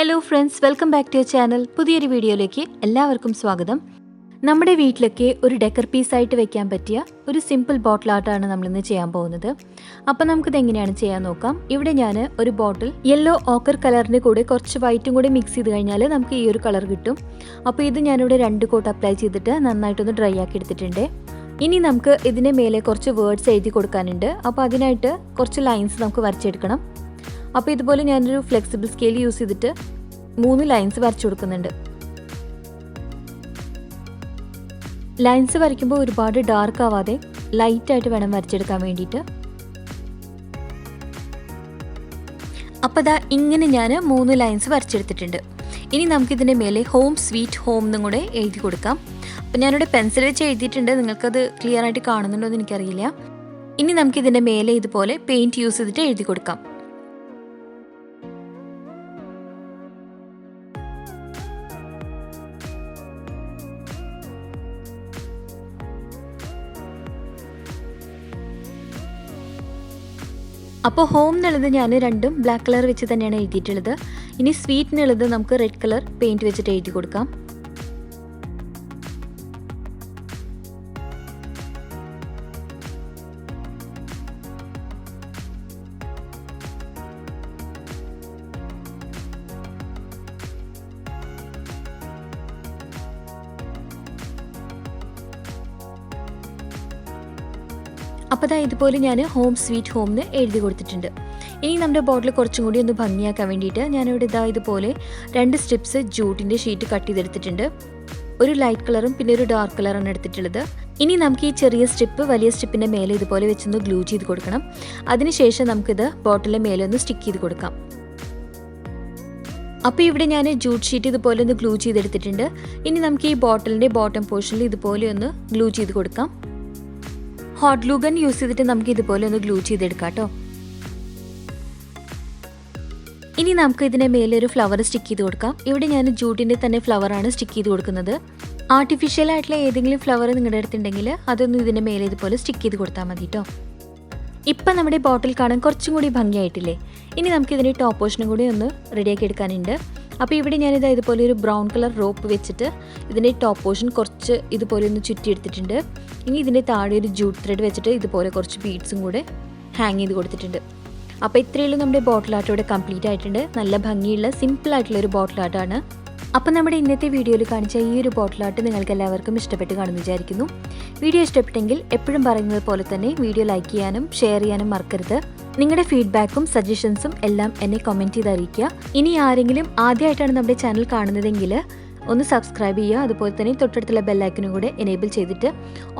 Hello friends, welcome back to your channel. പുതിയൊരു വീഡിയോയിലേക്ക് എല്ലാവർക്കും സ്വാഗതം. നമ്മുടെ വീട്ടിലൊക്കെ ഒരു ഡെക്കർ പീസായിട്ട് വെക്കാൻ പറ്റിയ ഒരു സിമ്പിൾ ബോട്ടിൽ ആർട്ടാണ് നമ്മളിന്ന് ചെയ്യാൻ പോകുന്നത്. അപ്പോൾ നമുക്കിത് എങ്ങനെയാണ് ചെയ്യാൻ നോക്കാം. ഇവിടെ ഞാൻ ഒരു ബോട്ടിൽ യെല്ലോ ഓക്കർ കളറിൻ്റെ കൂടെ കുറച്ച് വൈറ്റും കൂടി മിക്സ് ചെയ്ത് കഴിഞ്ഞാൽ നമുക്ക് ഈ ഒരു കളർ കിട്ടും. അപ്പോൾ ഇത് ഞാനിവിടെ 2 കോട്ട് അപ്ലൈ ചെയ്തിട്ട് നന്നായിട്ടൊന്ന് ഡ്രൈ ആക്കി എടുത്തിട്ടുണ്ട്. ഇനി നമുക്ക് ഇതിന് മേലെ കുറച്ച് വേർഡ്സ് എഴുതി കൊടുക്കാനുണ്ട്. അപ്പോൾ അതിനായിട്ട് കുറച്ച് ലൈൻസ് നമുക്ക് വരച്ചെടുക്കണം. അപ്പോൾ ഇതുപോലെ ഞാനൊരു ഫ്ലെക്സിബിൾ സ്കെയിൽ യൂസ് ചെയ്തിട്ട് 3 ലൈൻസ് വരച്ചു കൊടുക്കുന്നുണ്ട്. ലൈൻസ് വരയ്ക്കുമ്പോൾ ഒരുപാട് ഡാർക്ക് ആവാതെ ലൈറ്റായിട്ട് വേണം വരച്ചെടുക്കാൻ വേണ്ടിയിട്ട്. അപ്പോൾ ദാ ഇങ്ങനെ ഞാൻ 3 ലൈൻസ് വരച്ചെടുത്തിട്ടുണ്ട്. ഇനി നമുക്കിതിൻ്റെ മേലെ ഹോം സ്വീറ്റ് ഹോം എന്നും കൂടെ എഴുതി കൊടുക്കാം. അപ്പോൾ ഞാനിവിടെ പെൻസിൽ വെച്ച് എഴുതിയിട്ടുണ്ട്. നിങ്ങൾക്കത് ക്ലിയർ ആയിട്ട് കാണുന്നുണ്ടോ എന്ന് എനിക്കറിയില്ല. ഇനി നമുക്കിതിൻ്റെ മേലെ ഇതുപോലെ പെയിൻറ്റ് യൂസ് ചെയ്തിട്ട് എഴുതി കൊടുക്കാം. അപ്പോൾ ഹോം എന്നുള്ളത് ഞാൻ 2 ബ്ലാക്ക് കളർ വെച്ച് തന്നെയാണ് എഴുതിയിട്ടുള്ളത്. ഇനി സ്വീറ്റ് എന്നുള്ളത് നമുക്ക് റെഡ് കളർ പെയിൻറ്റ് വെച്ചിട്ട് എഴുതി കൊടുക്കാം. അപ്പോൾ ദാ ഇതുപോലെ ഞാൻ ഹോം സ്വീറ്റ് ഹോം എന്ന് എഴുതി കൊടുത്തിട്ടുണ്ട്. ഇനി നമ്മുടെ ബോട്ടിൽ കുറച്ചും കൂടി ഒന്ന് ഭംഗിയാക്കാൻ വേണ്ടിയിട്ട് ഞാനിവിടെ ഇതുപോലെ 2 സ്ട്രിപ്സ് ജൂട്ടിൻ്റെ ഷീറ്റ് കട്ട് ചെയ്തെടുത്തിട്ടുണ്ട്. ഒരു ലൈറ്റ് കളറും പിന്നെ ഒരു ഡാർക്ക് കളറാണ് എടുത്തിട്ടുള്ളത്. ഇനി നമുക്ക് ഈ ചെറിയ സ്ട്രിപ്പ് വലിയ സ്ട്രിപ്പിൻ്റെ മേലെ ഇതുപോലെ വെച്ചൊന്ന് ഗ്ലൂ ചെയ്ത് കൊടുക്കണം. അതിനുശേഷം നമുക്കിത് ബോട്ടിലിൻ്റെ മേലെ ഒന്ന് സ്റ്റിക്ക് ചെയ്ത് കൊടുക്കാം. അപ്പോൾ ഇവിടെ ഞാൻ ജൂട്ട് ഷീറ്റ് ഇതുപോലെ ഒന്ന് ഗ്ലൂ ചെയ്തെടുത്തിട്ടുണ്ട്. ഇനി നമുക്ക് ഈ ബോട്ടിലിൻ്റെ ബോട്ടം പോർഷനിൽ ഇതുപോലെ ഒന്ന് ഗ്ലൂ ചെയ്ത് കൊടുക്കാം. ഹോട്ട് ഗ്ലൂ ഗൺ യൂസ് ചെയ്തിട്ട് നമുക്ക് ഇതുപോലെ ഒന്ന് ഗ്ലൂ ചെയ്തെടുക്കാം കേട്ടോ. ഇനി നമുക്ക് ഇതിൻ്റെ മേലെ ഒരു ഫ്ലവർ സ്റ്റിക്ക് ചെയ്ത് കൊടുക്കാം. ഇവിടെ ഞാൻ ജൂട്ടിൻ്റെ തന്നെ ഫ്ലവറാണ് സ്റ്റിക്ക് ചെയ്ത് കൊടുക്കുന്നത്. ആർട്ടിഫിഷ്യൽ ആയിട്ടുള്ള ഏതെങ്കിലും ഫ്ലവർ നിങ്ങളുടെ അടുത്തുണ്ടെങ്കിൽ അതൊന്നും ഇതിൻ്റെ മേലെ ഇതുപോലെ സ്റ്റിക്ക് ചെയ്ത് കൊടുത്താൽ മതി കേട്ടോ. ഇപ്പം നമ്മുടെ ബോട്ടിൽ കാണാൻ കുറച്ചും കൂടി ഭംഗിയായിട്ടില്ലേ. ഇനി നമുക്ക് ഇതിൻ്റെ ടോപ്പ് പോർഷനും കൂടി ഒന്ന് റെഡിയാക്കി എടുക്കാനുണ്ട്. അപ്പോൾ ഇവിടെ ഞാനിത് ഇതുപോലെ ഒരു ബ്രൗൺ കളർ റോപ്പ് വെച്ചിട്ട് ഇതിൻ്റെ ടോപ്പ് പോർഷൻ കുറച്ച് ഇതുപോലെ ഒന്ന് ചുറ്റിയെടുത്തിട്ടുണ്ട്. ഇനി ഇതിൻ്റെ താഴെ ഒരു ജൂട്ട് ത്രെഡ് വെച്ചിട്ട് ഇതുപോലെ കുറച്ച് ബീഡ്സും കൂടെ ഹാങ് ചെയ്ത് കൊടുത്തിട്ടുണ്ട്. അപ്പോൾ ഇത്രയുള്ളൂ നമ്മുടെ ബോട്ടിൽ ആർട്ട് ഇവിടെ കംപ്ലീറ്റ് ആയിട്ടുണ്ട്. നല്ല ഭംഗിയുള്ള സിമ്പിൾ ആയിട്ടുള്ള ഒരു ബോട്ടിൽ ആർട്ടാണ്. അപ്പോൾ നമ്മുടെ ഇന്നത്തെ വീഡിയോയിൽ കാണിച്ച ഈ ഒരു ബോട്ടിൽ ആർട്ട് നിങ്ങൾക്ക് എല്ലാവർക്കും ഇഷ്ടപ്പെട്ട് കാണുമെന്ന് വിചാരിക്കുന്നു. വീഡിയോ ഇഷ്ടപ്പെട്ടെങ്കിൽ എപ്പോഴും പറയുന്നത് പോലെ തന്നെ വീഡിയോ ലൈക്ക് ചെയ്യാനും ഷെയർ ചെയ്യാനും മറക്കരുത്. നിങ്ങളുടെ ഫീഡ്ബാക്കും സജഷൻസും എല്ലാം എന്നെ കമൻറ്റ് ചെയ്ത് അറിയിക്കുക. ഇനി ആരെങ്കിലും ആദ്യമായിട്ടാണ് നമ്മുടെ ചാനൽ കാണുന്നതെങ്കിൽ ഒന്ന് സബ്സ്ക്രൈബ് ചെയ്യുക. അതുപോലെ തന്നെ തൊട്ടടുത്തുള്ള ബെല്ലൈക്കനും കൂടെ എനേബിൾ ചെയ്തിട്ട്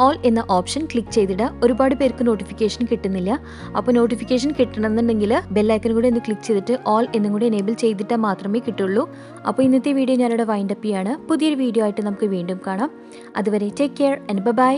ഓൾ എന്ന ഓപ്ഷൻ ക്ലിക്ക് ചെയ്തിടുക. ഒരുപാട് പേർക്ക് നോട്ടിഫിക്കേഷൻ കിട്ടുന്നില്ല. അപ്പോൾ നോട്ടിഫിക്കേഷൻ കിട്ടണമെന്നുണ്ടെങ്കിൽ ബെല്ലൈക്കനും കൂടെ ഒന്ന് ക്ലിക്ക് ചെയ്തിട്ട് ഓൾ എന്നും കൂടെ എനേബിൾ ചെയ്തിട്ടാൽ മാത്രമേ കിട്ടുള്ളൂ. അപ്പോൾ ഇന്നത്തെ വീഡിയോ ഞാനിവിടെ വൈൻഡപ്പ് ചെയ്യാണ്. പുതിയൊരു വീഡിയോ ആയിട്ട് നമുക്ക് വീണ്ടും കാണാം. അതുവരെ ടേക്ക് കെയർ ആൻഡ് ബൈ.